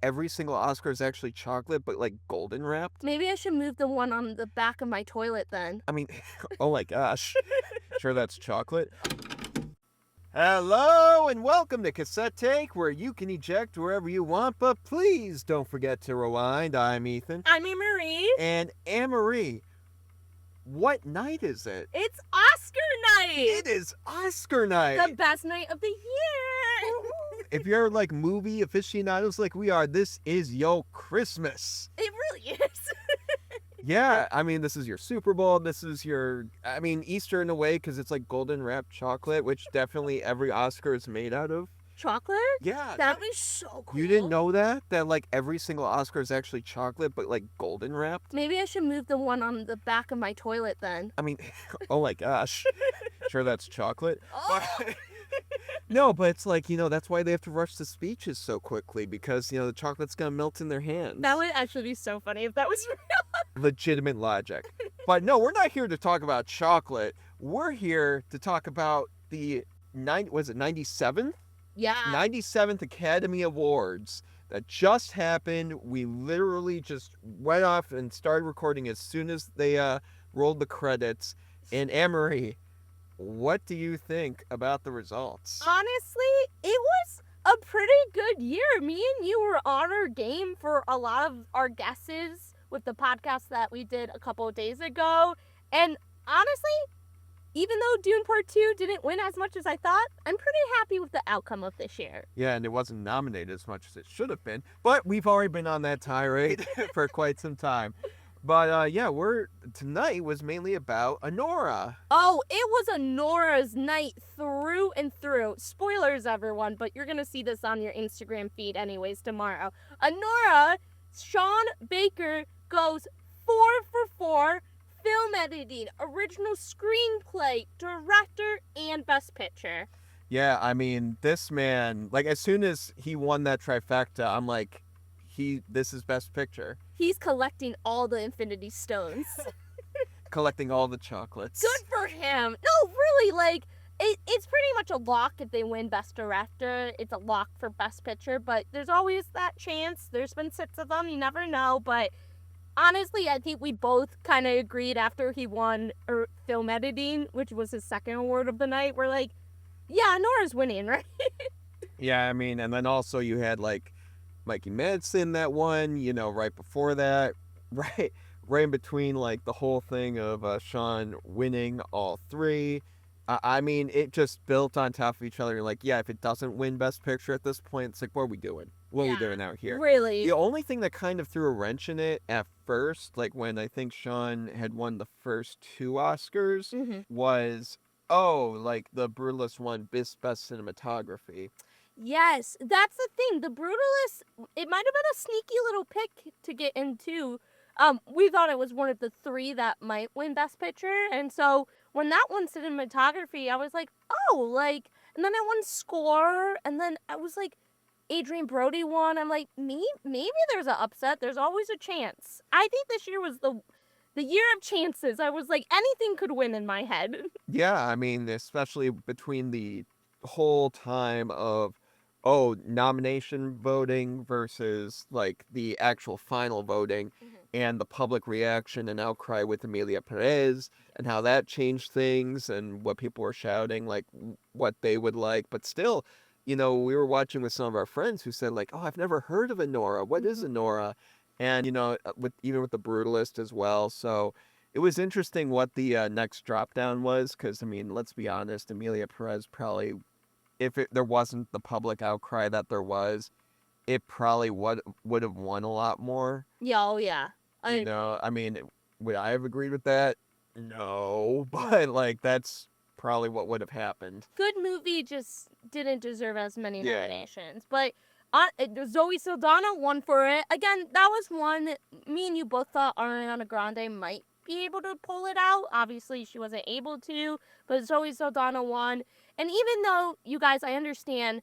every single Oscar is actually chocolate, but like golden wrapped. Maybe I should move the one on the back of my toilet then. I mean, oh my gosh. Sure that's chocolate? Hello and welcome to Cassette Take, where you can eject wherever you want, but please don't forget to rewind. I'm Ethan. I'm Annmarie. And Annmarie, what night is it? It's Oscar night! It is Oscar night! The best night of the year! If you're like movie aficionados like we are, this is your Christmas. It really is. Yeah, I mean, this is your Super Bowl. This is your, Easter in a way, because it's like golden wrapped chocolate, which definitely every Oscar is made out of. Chocolate? Yeah. That was so cool. You didn't know that? That like every single Oscar is actually chocolate, but like golden wrapped? Maybe I should move the one on the back of my toilet then. I mean, oh my gosh. Sure that's chocolate? Oh! No, but it's like, that's why they have to rush the speeches so quickly, because, the chocolate's going to melt in their hands. That would actually be so funny if that was real. Legitimate logic. But no, we're not here to talk about chocolate. We're here to talk about the 97th? Yeah. 97th Academy Awards that just happened. We literally just went off and started recording as soon as they rolled the credits. And Annmarie, what do you think about the results? Honestly, it was a pretty good year. Me and you were on our game for a lot of our guesses with the podcast that we did a couple of days ago. And honestly, even though Dune Part 2 didn't win as much as I thought, I'm pretty happy with the outcome of this year. Yeah, and it wasn't nominated as much as it should have been. But we've already been on that tirade for quite some time. But yeah, tonight was mainly about Anora. Oh, it was Anora's night through and through. Spoilers, everyone, but you're going to see this on your Instagram feed anyways tomorrow. Anora, Sean Baker goes 4 for 4. Film editing, original screenplay, director, and best picture. Yeah, I mean, this man, like, as soon as he won that trifecta, I'm like, this is best picture. He's collecting all the Infinity Stones. Collecting all the chocolates. Good for him. No, really, like, it's pretty much a lock if they win best director. It's a lock for best picture, but there's always that chance. There's been 6 of them, you never know, but honestly, I think we both kind of agreed after he won film editing, which was his second award of the night. We're like, yeah, Nora's winning, right? Yeah, I mean, and then also you had, like, Mikey Madsen that won, right before that, right in between, like, the whole thing of Sean winning all 3. I mean, it just built on top of each other. Like, yeah, if it doesn't win Best Picture at this point, it's like, what are we doing? What are we doing out here? Really? The only thing that kind of threw a wrench in it at first, like when I think Sean had won the first 2 Oscars, was, like the Brutalist won Best Cinematography. Yes, that's the thing. The Brutalist, it might have been a sneaky little pick to get into. We thought it was one of the 3 that might win Best Picture, and so when that won cinematography, I was like, and then I won score, and then I was like, Adrian Brody won. I'm like, maybe there's an upset. There's always a chance. I think this year was the year of chances. I was like, anything could win in my head. Yeah, I mean, especially between the whole time of nomination voting versus like the actual final voting and the public reaction and outcry with Emilia Perez and how that changed things and what people were shouting, like what they would like. But still, we were watching with some of our friends who said like, I've never heard of Anora. What is Anora? And, even with the Brutalist as well. So it was interesting what the next drop down was. Because, I mean, let's be honest, Emilia Perez probably, if there wasn't the public outcry that there was, it probably would have won a lot more. Yeah, oh yeah. I mean, would I have agreed with that? No. But, like, that's probably what would have happened. Good movie, just didn't deserve as many nominations. But Zoe Saldana won for it. Again, that was one that me and you both thought Ariana Grande might be able to pull it out. Obviously, she wasn't able to, but Zoe Saldana won. And even though, you guys, I understand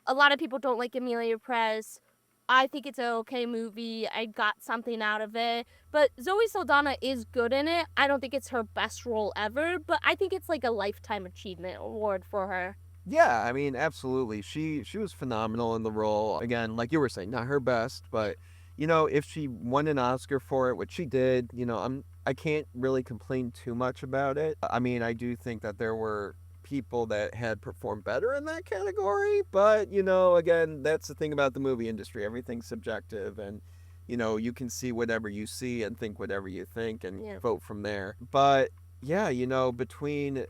a lot of people don't like Emilia Perez, I think it's an okay movie. I got something out of it. But Zoe Saldana is good in it. I don't think it's her best role ever, but I think it's like a Lifetime Achievement Award for her. Yeah, I mean, absolutely. She was phenomenal in the role. Again, like you were saying, not her best, but if she won an Oscar for it, which she did, I can't really complain too much about it. I mean, I do think that there were people that had performed better in that category, but again, that's the thing about the movie industry. Everything's subjective, and you can see whatever you see and think whatever you think and Yeah. vote from there. But yeah, between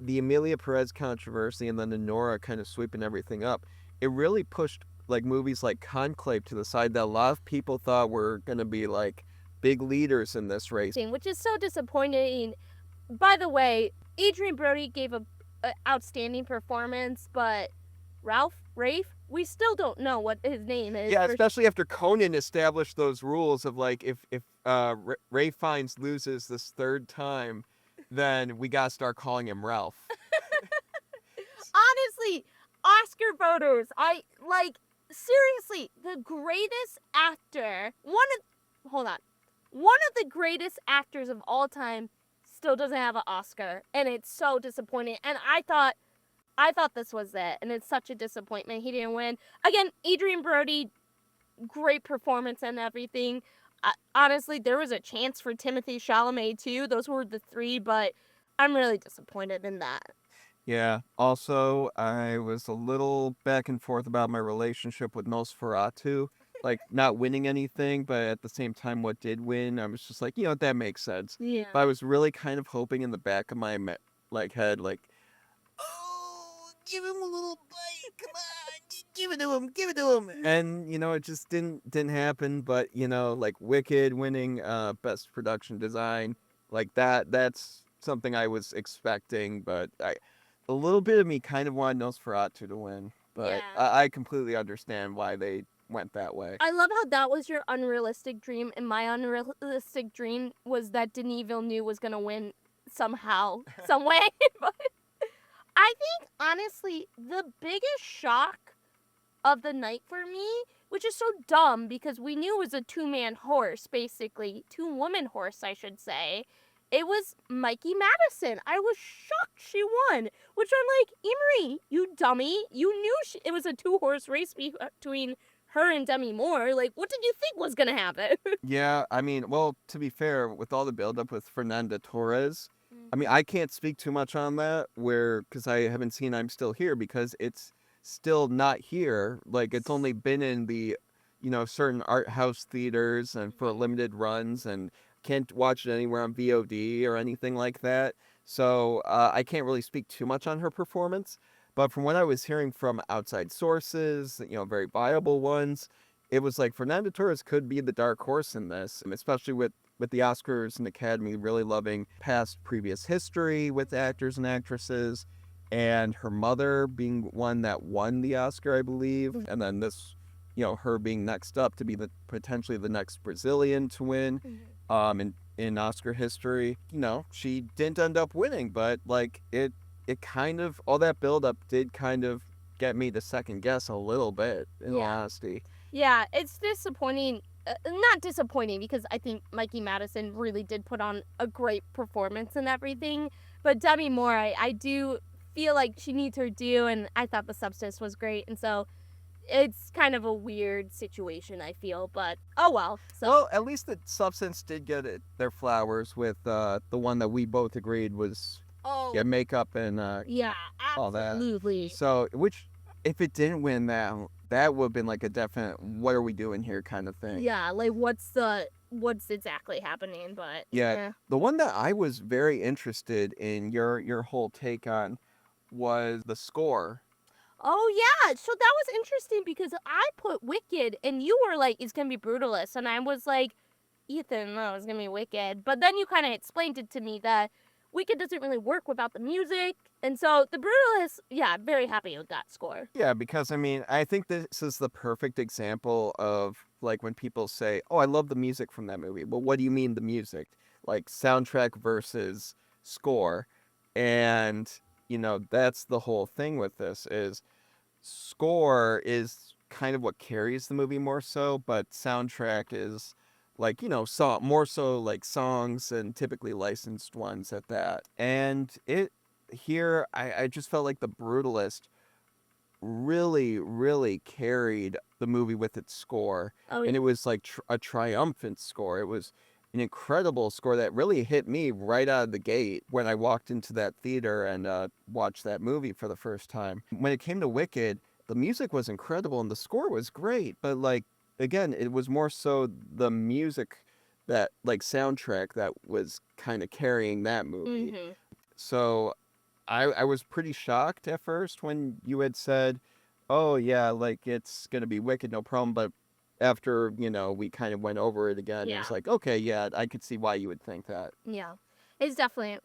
the Amelia Perez controversy and then the Nora kind of sweeping everything up, it really pushed like movies like Conclave to the side that a lot of people thought were going to be like big leaders in this race. Which is so disappointing. By the way, Adrian Brody gave a outstanding performance, but Rafe, we still don't know what his name is. Yeah, especially after Conan established those rules of like if Ray Fiennes loses this third time, then we gotta start calling him Ralph. Honestly, Oscar voters, I like seriously the greatest actor. Hold on, one of the greatest actors of all time still doesn't have an Oscar, and it's so disappointing. And I thought this was it, and it's such a disappointment he didn't win. Again, Adrian Brody, great performance and everything. Honestly, there was a chance for Timothée Chalamet too. Those were the three, but I'm really disappointed in that. Yeah. Also, I was a little back and forth about my relationship with Nosferatu. Like, not winning anything, but at the same time, what did win, I was just like, that makes sense. Yeah. But I was really kind of hoping in the back of my head, like, oh, give him a little bite, come on, just give it to him. And it just didn't happen. But like Wicked winning best production design, like that's something I was expecting, but a little bit of me kind of wanted Nosferatu to win, but Yeah. I completely understand why they went that way. I love how that was your unrealistic dream, and my unrealistic dream was that Denis Villeneuve was gonna win somehow, some way. But I think honestly, the biggest shock of the night for me, which is so dumb because we knew it was a two-man horse, basically two-woman horse, I should say. It was Mikey Madison. I was shocked she won, which I'm like, Emery, you dummy, you knew it was a two-horse race between her and Demi Moore. Like, what did you think was gonna happen? Yeah, I mean, well, to be fair, with all the buildup with Fernanda Torres, I mean, I can't speak too much on that, because I haven't seen I'm Still Here, because it's still not here. Like, it's only been in the, certain art house theaters and for limited runs, and can't watch it anywhere on VOD or anything like that. So I can't really speak too much on her performance. But from what I was hearing from outside sources, very viable ones, it was like Fernanda Torres could be the dark horse in this, especially with the Oscars and Academy really loving previous history with actors and actresses, and her mother being one that won the Oscar, I believe, and then this, her being next up to be potentially the next Brazilian to win, in Oscar history. She didn't end up winning, but like it kind of, all that buildup did kind of get me to second guess a little bit, in all honesty. Yeah, it's disappointing. Not disappointing because I think Mikey Madison really did put on a great performance and everything. But Demi Moore, I do feel like she needs her due, and I thought The Substance was great. And so it's kind of a weird situation, I feel. But oh well. So. Well, at least The Substance did get their flowers with the one that we both agreed was makeup and yeah, all that. Absolutely. So, which, if it didn't win that would have been like a definite what are we doing here kind of thing. Yeah, like what's exactly happening, but yeah. The one that I was very interested in your whole take on was the score. Oh yeah, so that was interesting because I put Wicked and you were like it's going to be Brutalist, and I was like, Ethan, no, it's going to be Wicked. But then you kind of explained it to me that Wicked doesn't really work without the music. And so the Brutalist, yeah, very happy with that score. Yeah, because I mean, I think this is the perfect example of like when people say, "Oh, I love the music from that movie." Well, what do you mean the music? Like soundtrack versus score. And, that's the whole thing with this is score is kind of what carries the movie more so, but soundtrack is like, more so like songs and typically licensed ones at that. And here I just felt like The Brutalist really, really carried the movie with its score. Oh, And it was like a triumphant score. It was an incredible score that really hit me right out of the gate when I walked into that theater and watched that movie for the first time. When it came to Wicked, the music was incredible and the score was great. But, like, again, it was more so the music that, like, soundtrack that was kind of carrying that movie. mm-hmm. So I was pretty shocked at first when you had said, "Oh yeah, like it's gonna be Wicked, no problem." But after we kind of went over it again, it Yeah. was like, okay, yeah, I could see why you would think that. Yeah. It's definitely,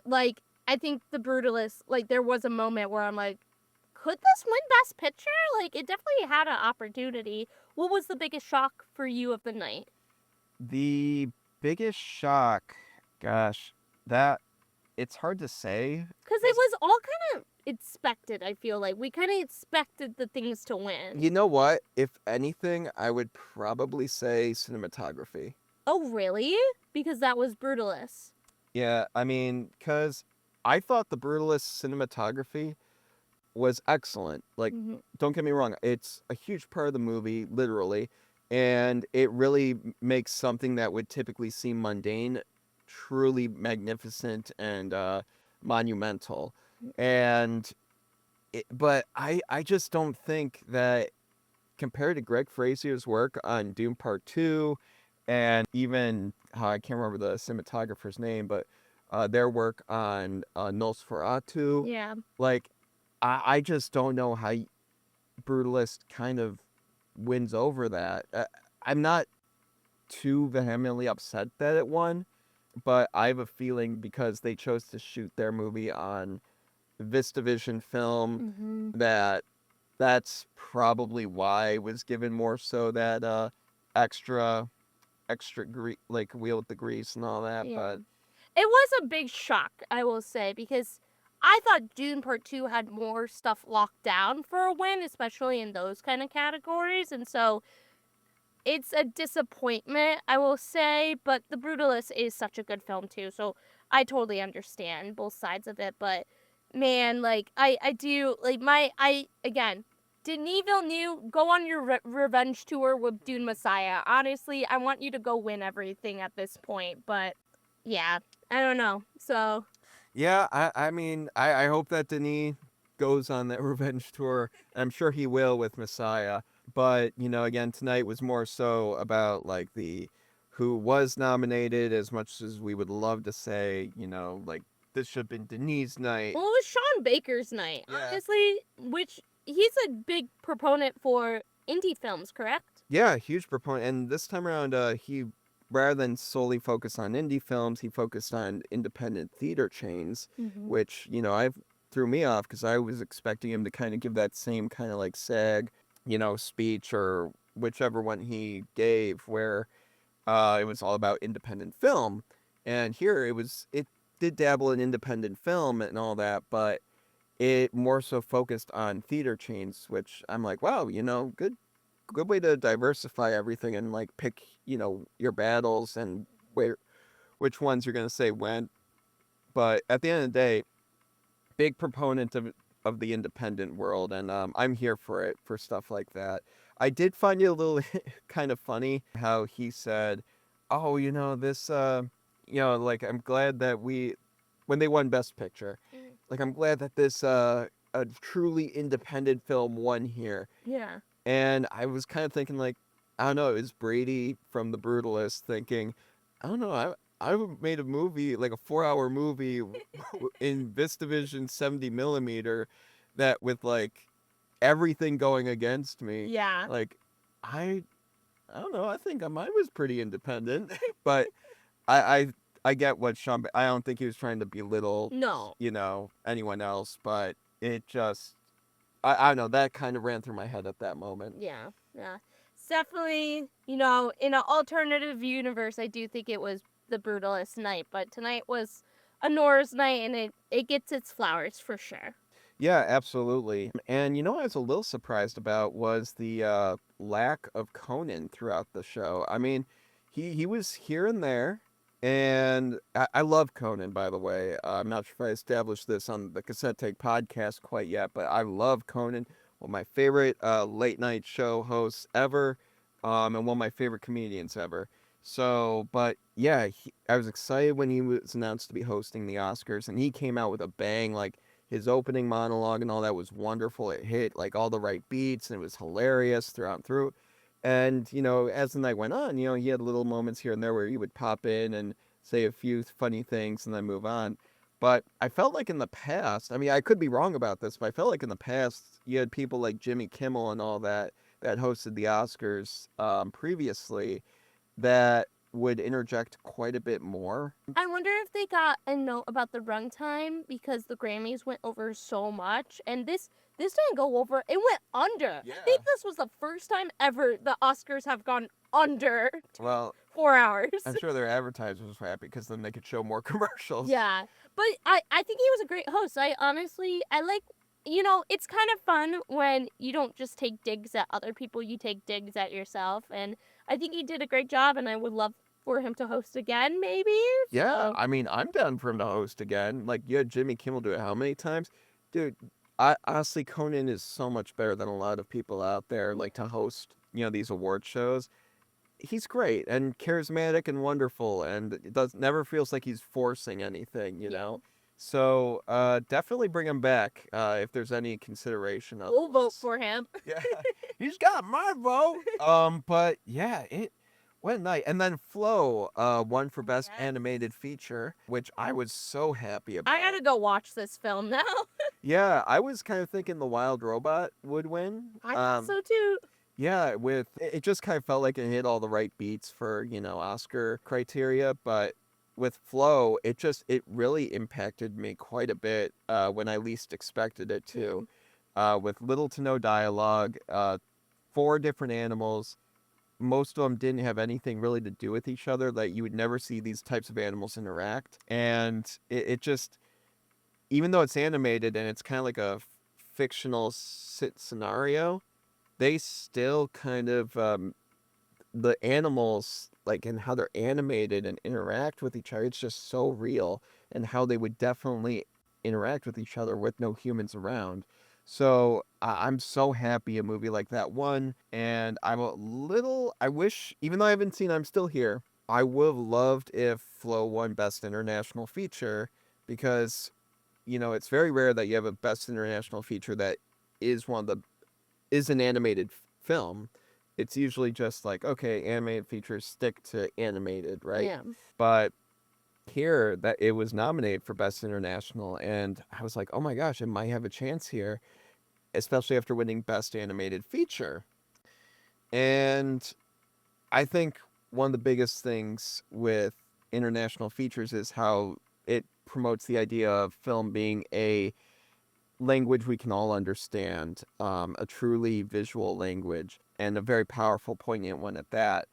like, I think The Brutalist, like, there was a moment where I'm like, could this win Best Picture? Like, it definitely had an opportunity. What was the biggest shock for you of the night? The biggest shock, gosh, that it's hard to say. Because it was all kind of expected, I feel like. We kind of expected the things to win. You know what? If anything, I would probably say cinematography. Oh, really? Because that was Brutalist. Yeah, I mean, because I thought the Brutalist cinematography was excellent. Like, Mm-hmm. don't get me wrong, it's a huge part of the movie, literally, and it really makes something that would typically seem mundane truly magnificent and monumental. And but I just don't think that compared to Greg Fraser's work on Doom Part 2 and even I can't remember the cinematographer's name, but their work on Nosferatu, Yeah. like I just don't know how Brutalist kind of wins over that. I'm not too vehemently upset that it won, but I have a feeling because they chose to shoot their movie on VistaVision film Mm-hmm. that that's probably why it was given more so that extra like wheel with the grease and all that. Yeah. But It was a big shock, I will say, because I thought Dune Part 2 had more stuff locked down for a win, especially in those kind of categories. And so it's a disappointment, I will say, but The Brutalist is such a good film, too. So I totally understand both sides of it. But man, like, I do, like, again, Denis Villeneuve, go on your revenge tour with Dune Messiah. Honestly, I want you to go win everything at this point. But yeah, I don't know. So yeah, I mean I hope that Denis goes on that revenge tour. I'm sure he will with Messiah. But again, tonight was more so about like the who was nominated as much as we would love to say, like this should have been Denis' night. well, it was Sean Baker's night, Yeah. honestly, which he's a big proponent for indie films, correct? Yeah, huge proponent. And this time around, he rather than solely focus on indie films, he focused on independent theater chains, Mm-hmm. which I threw me off because I was expecting him to kind of give that same kind of like SAG, speech or whichever one he gave, where it was all about independent film, and here it did dabble in independent film and all that, but it more so focused on theater chains, which I'm like, wow, good way to diversify everything and like pick, your battles and which ones you're gonna say when. But at the end of the day, big proponent of the independent world, and I'm here for it for stuff like that. I did find it a little kind of funny how he said, "Oh, this, like I'm glad that when they won Best Picture, like I'm glad that this a truly independent film won here." Yeah. And I was kind of thinking, like, I don't know, it was Brady from The Brutalist thinking, I don't know, I made a movie, like a 4-hour movie in VistaVision 70 millimeter that with like everything going against me. Yeah. Like, I, I don't know, I think mine was pretty independent, but I, I, I get what I don't think he was trying to belittle, No. anyone else, but it just, I don't know, that kind of ran through my head at that moment. Yeah. Yeah. It's definitely, in an alternative universe, I do think it was The Brutalist night, but tonight was a Nora's night, and it gets its flowers for sure. Yeah, absolutely. And what I was a little surprised about was the lack of Conan throughout the show. I mean, he was here and there, And I love Conan, by the way. I'm not sure if I established this on the Cassette Take podcast quite yet, but I love Conan. One of my favorite late night show hosts ever, and one of my favorite comedians ever. So, but yeah, I was excited when he was announced to be hosting the Oscars, and he came out with a bang. Like his opening monologue and all that was wonderful. It hit like all the right beats, and it was hilarious throughout and through. And, as the night went on, he had little moments here and there where he would pop in and say a few funny things and then move on. But I felt like in the past, I mean, I could be wrong about this, but I felt like in the past, you had people like Jimmy Kimmel and all that hosted the Oscars previously that would interject quite a bit more. I wonder if they got a note about the runtime because the Grammys went over so much, and this didn't go over. It went under. Yeah. I think this was the first time ever the Oscars have gone under Well, 4 hours. I'm sure their advertisers were happy because then they could show more commercials. Yeah, but I think he was a great host. I honestly, I like, it's kind of fun when you don't just take digs at other people, you take digs at yourself. And I think he did a great job, and I would love for him to host again, maybe. Yeah, So, I mean, I'm down for him to host again. Like, you had Jimmy Kimmel do it how many times? Dude, honestly, Conan is so much better than a lot of people out there, like, to host, these award shows. He's great and charismatic and wonderful, and it never feels like he's forcing anything, Yeah. So, definitely bring him back, if there's any consideration of We'll vote for him. Yeah, he's got my vote. But yeah, it what a night. And then Flo won for best Yes. animated feature, which I was so happy about. I gotta go watch this film now. Yeah, I was kind of thinking The Wild Robot would win. I thought so too. Yeah, it just kind of felt like it hit all the right beats for, Oscar criteria, but with Flo, it really impacted me quite a bit when I least expected it to. With little to no dialogue, 4 different animals. Most of them didn't have anything really to do with each other. Like, you would never see these types of animals interact. And it just, even though it's animated and it's kind of like a fictional scenario, they still kind of, the animals, like, and how they're animated and interact with each other, it's just so real. And how they would definitely interact with each other with no humans around. So I'm so happy a movie like that won, and I wish, even though I haven't seen I'm Still Here, I would have loved if Flo won Best International Feature, because, it's very rare that you have a Best International Feature that is is an animated film. It's usually just like, okay, animated features stick to animated, right? Yeah. But here that it was nominated for Best International, and I was like, oh my gosh, it might have a chance here, especially after winning Best Animated Feature. And I think one of the biggest things with international features is how it promotes the idea of film being a language we can all understand, a truly visual language, and a very powerful, poignant one at that.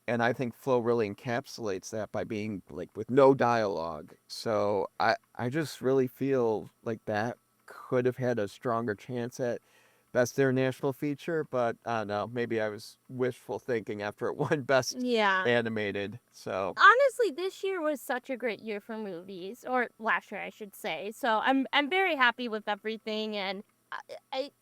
And I think Flo really encapsulates that by being like with no dialogue. So I just really feel like that could have had a stronger chance at Best International Feature, but I don't know, maybe I was wishful thinking after it won Best Yeah. Animated. So Honestly, this year was such a great year for movies, or last year, I should say. So I'm very happy with everything, and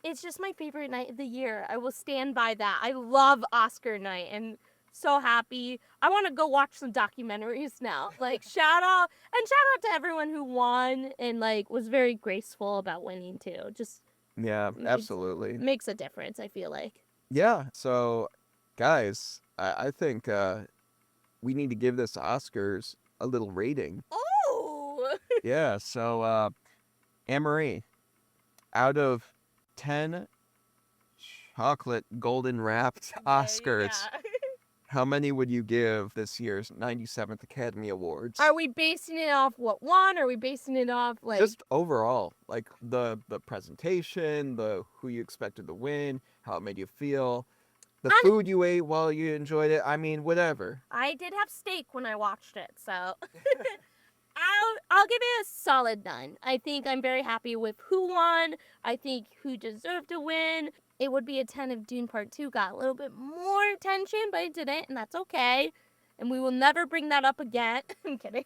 it's just my favorite night of the year. I will stand by that. I love Oscar night, and so happy. I want to go watch some documentaries now. Like, shout out to everyone who won and like was very graceful about winning too. Just yeah, absolutely. makes a difference, I feel like. Yeah. So guys, I think we need to give this Oscars a little rating. Oh! Yeah. So Annmarie, out of 10 chocolate golden wrapped Oscars, Yeah. how many would you give this year's 97th Academy Awards? Are we basing it off what won? Or are we basing it off like Just overall, like the presentation, the who you expected to win, how it made you feel, the food you ate while you enjoyed it. I mean, whatever. I did have steak when I watched it, so I'll give it a solid 9. I think I'm very happy with who won. I think who deserved to win. It would be a 10 if Dune Part 2 got a little bit more attention, but it didn't, and that's okay. and we will never bring that up again. I'm kidding.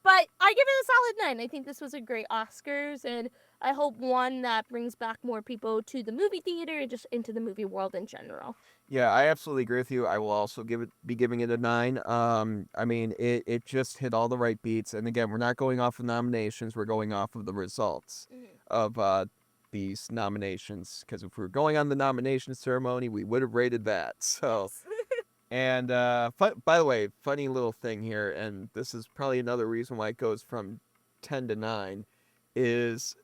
But I give it a solid 9. I think this was a great Oscars, and I hope one that brings back more people to the movie theater and just into the movie world in general. Yeah, I absolutely agree with you. I will also be giving it a 9. I mean, it just hit all the right beats. And again, we're not going off of nominations. We're going off of the results of these nominations. Because if we were going on the nomination ceremony, we would have rated that. So, and by the way, funny little thing here, and this is probably another reason why it goes from 10 to 9, is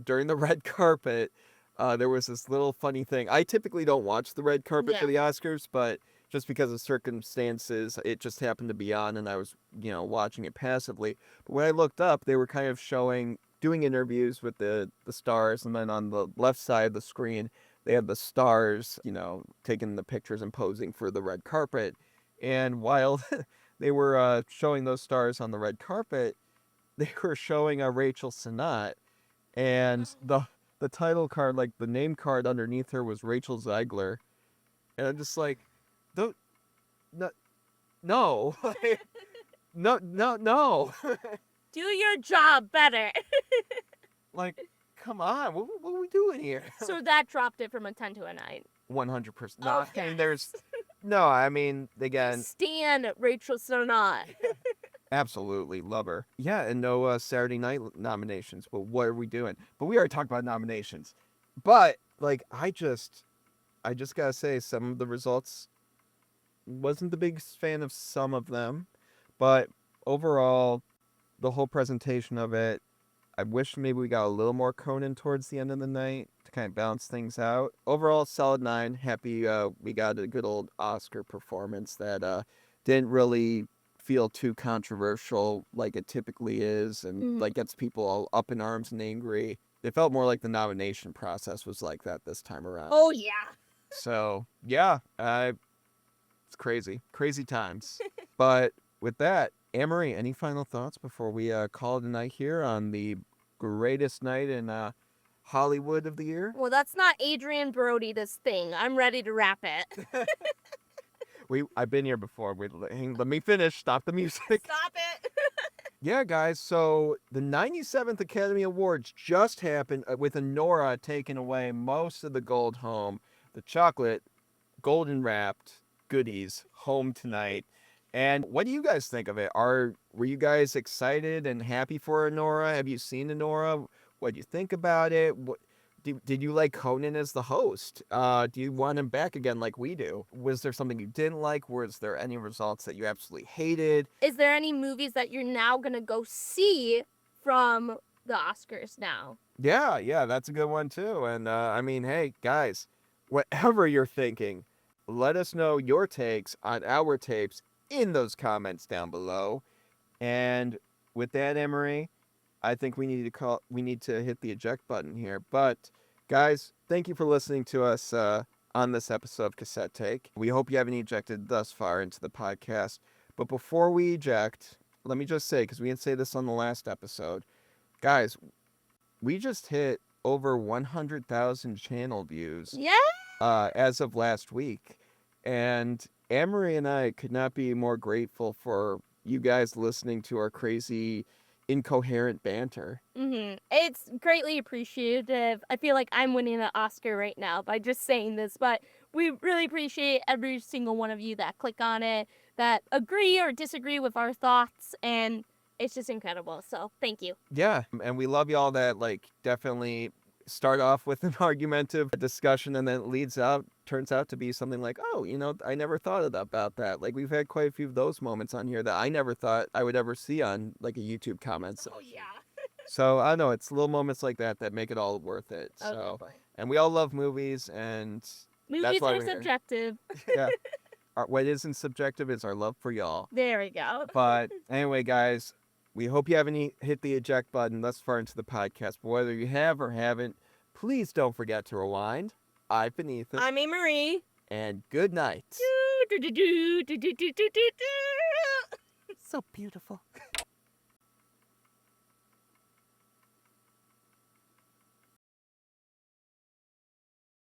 during the red carpet, there was this little funny thing. I typically don't watch the red carpet for the Oscars, but just because of circumstances, it just happened to be on, and I was, watching it passively. But when I looked up, they were kind of doing interviews with the stars, and then on the left side of the screen, they had the stars, taking the pictures and posing for the red carpet. And while they were showing those stars on the red carpet, they were showing Rachel Sennott, and the title card, like the name card underneath her, was Rachel Zegler. And I'm just like, don't, no, no, no. Do your job better. Like, come on, what are we doing here? So that dropped it from a 10 to a 9. 100%. No, Oh, I mean, no, I mean, again. Stan Rachel Sennott. Absolutely, love her. Yeah, and no Saturday Night nominations. But what are we doing? But we already talked about nominations. But like, I just gotta say, some of the results, wasn't the biggest fan of some of them, but overall, the whole presentation of it, I wish maybe we got a little more Conan towards the end of the night to kind of balance things out. Overall, solid 9. Happy we got a good old Oscar performance that didn't really feel too controversial like it typically is, and like gets people all up in arms and angry. It felt more like the nomination process was like that this time around. Oh yeah. So yeah, it's crazy times. But with that, Annmarie, any final thoughts before we call it a night here on the greatest night in Hollywood of the year? Well, that's not Adrian Brody's thing. I'm ready to wrap it. I've been here before. Let me finish. Stop the music. Stop it. Yeah, guys. So the 97th Academy Awards just happened with Nora taking away most of the gold home. The chocolate, golden wrapped goodies home tonight. And what do you guys think of it? Were you guys excited and happy for Nora? Have you seen Nora? What do you think about it? Did you like Conan as the host? Do you want him back again like we do? Was there something you didn't like? Was there any results that you absolutely hated? Is there any movies that you're now going to go see from the Oscars now? Yeah, that's a good one too. And I mean, hey, guys, whatever you're thinking, let us know your takes on our tapes in those comments down below. And with that, Annmarie, I think we need to hit the eject button here. But guys, thank you for listening to us on this episode of Cassette Take. We hope you haven't ejected thus far into the podcast. But before we eject, let me just say, because we didn't say this on the last episode, guys, we just hit over 100,000 channel views. Yeah. As of last week. And Annmarie and I could not be more grateful for you guys listening to our crazy, incoherent banter. It's greatly appreciative. I feel like I'm winning an Oscar right now by just saying this, but we really appreciate every single one of you that click on it, that agree or disagree with our thoughts, and it's just incredible. So thank you. Yeah, and we love y'all that definitely start off with an argumentative discussion and then it turns out to be something like, oh, I never thought about that. Like, we've had quite a few of those moments on here that I never thought I would ever see on a YouTube comment section. Oh yeah. So I know it's little moments like that make it all worth it. So, and we all love movies, and movies are subjective. Yeah. What isn't subjective is our love for y'all. There we go. But anyway, guys, we hope you haven't hit the eject button thus far into the podcast. But whether you have or haven't, please don't forget to rewind. I've been Ethan. I'm Annmarie. And good night. So beautiful.